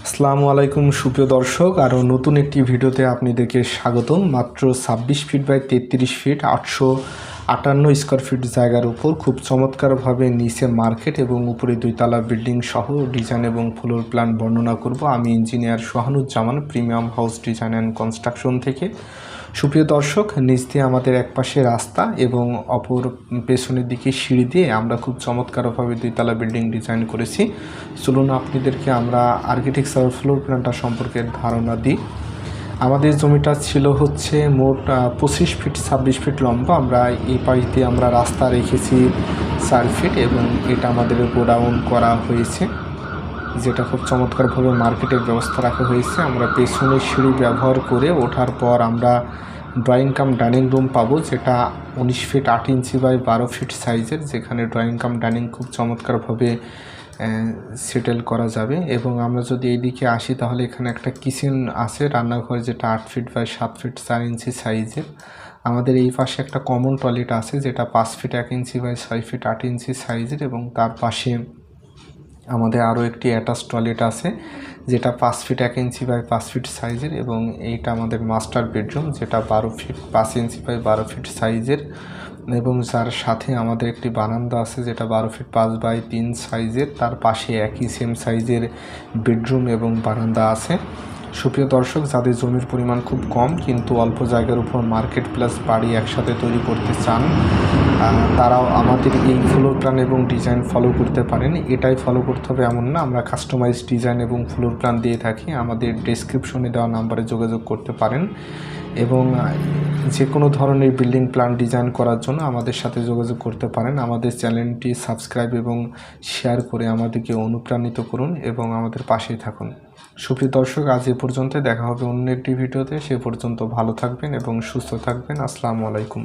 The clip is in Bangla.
আসসালামু আলাইকুম সুপ্রিয় দর্শক, আরও নতুন একটি ভিডিওতে আপনাদেরকে স্বাগতম। মাত্র 26 feet by 33 feet 858 square feet জায়গার উপর খুব চমৎকারভাবে নিচে মার্কেট এবং উপরে দুইতলা বিল্ডিং সহ ডিজাইন এবং ফ্লোর প্ল্যান বর্ণনা করব আমি engineer Sohanuzzaman, premium house design and construction থেকে। সুপ্রিয় দর্শক, নিচ দিয়ে আমাদের একপাশে রাস্তা এবং অপর পেছনের দিকে সিঁড়ি দিয়ে আমরা খুব চমৎকারভাবে দুইতলা বিল্ডিং ডিজাইন করেছি। চলুন আপনাদেরকে আমরা আর্কিটেকচার ফ্লোর প্ল্যানটা সম্পর্কে ধারণা দিই। আমাদের জমিটা ছিল হচ্ছে মোট 25 ফিট 26 ফিট লম্বা। আমরা এই পাশ দিয়ে আমরা রাস্তা রেখেছি 4 ফিট এবং এটা আমাদের গোডাউন করা হয়েছে, যেটা খুব চমৎকারভাবে মার্কেটের ব্যবস্থা রাখা হয়েছে। আমরা পেছনে সিঁড়ি ব্যবহার করে ওঠার পর আমরা ড্রয়িং কাম ডাইনিং রুম পাবো, যেটা 19 ফিট 8 ইঞ্চি বাই 12 ফিট সাইজের, যেখানে ড্রয়িং কাম ডাইনিং খুব চমৎকারভাবে সেটেল করা যাবে। এবং আমরা যদি এইদিকে আসি তাহলে এখানে একটা কিচেন আছে, রান্নাঘর, যেটা 8 ফিট বাই 7 ফিট 4 ইঞ্চি সাইজের। আমাদের এই পাশে একটা কমন টয়লেট আছে, যেটা 5 ফিট 1 ইঞ্চি বাই 6 ফিট 8 ইঞ্চি সাইজের, এবং তার পাশে আমাদের আরও একটি অ্যাটাচ টয়লেট আছে, যেটা 5 ফিট 1 ইঞ্চি বাই 5 ফিট সাইজের, এবং এইটা আমাদের মাস্টার বেডরুম, যেটা 12 ফিট 5 ইঞ্চি বাই 12 ফিট সাইজের, এবং যার সাথে আমাদের একটি বারান্দা আছে, যেটা 12 ফিট 5 বাই 3 সাইজের। তার পাশে একই সেম সাইজের বেডরুম এবং বারান্দা আছে। সুপ্রিয় দর্শক, যাদের জমির পরিমাণ খুব কম কিন্তু অল্প জায়গার উপর মার্কেট প্লাস বাড়ি একসাথে তৈরি করতে চান, তারাও আমাদের এই ফ্লোর প্ল্যান এবং ডিজাইন ফলো করতে পারেন। এটাই ফলো করতে হবে এমন না, আমরা কাস্টমাইজ ডিজাইন এবং ফ্লোর প্ল্যান দিয়ে থাকি। আমাদের ডেসক্রিপশনে দেওয়া নাম্বারে যোগাযোগ করতে পারেন এবং যে কোনো ধরনের বিল্ডিং প্ল্যান ডিজাইন করার জন্য আমাদের সাথে যোগাযোগ করতে পারেন। আমাদের চ্যানেলটি সাবস্ক্রাইব এবং শেয়ার করে আমাদেরকে অনুপ্রাণিত করুন এবং আমাদের পাশেই থাকুন। সুপ্রিয় দর্শক, আজ এ পর্যন্ত, দেখা হবে অন্য একটি ভিডিওতে। সে পর্যন্ত ভালো থাকবেন এবং সুস্থ থাকবেন। আসসালামু আলাইকুম।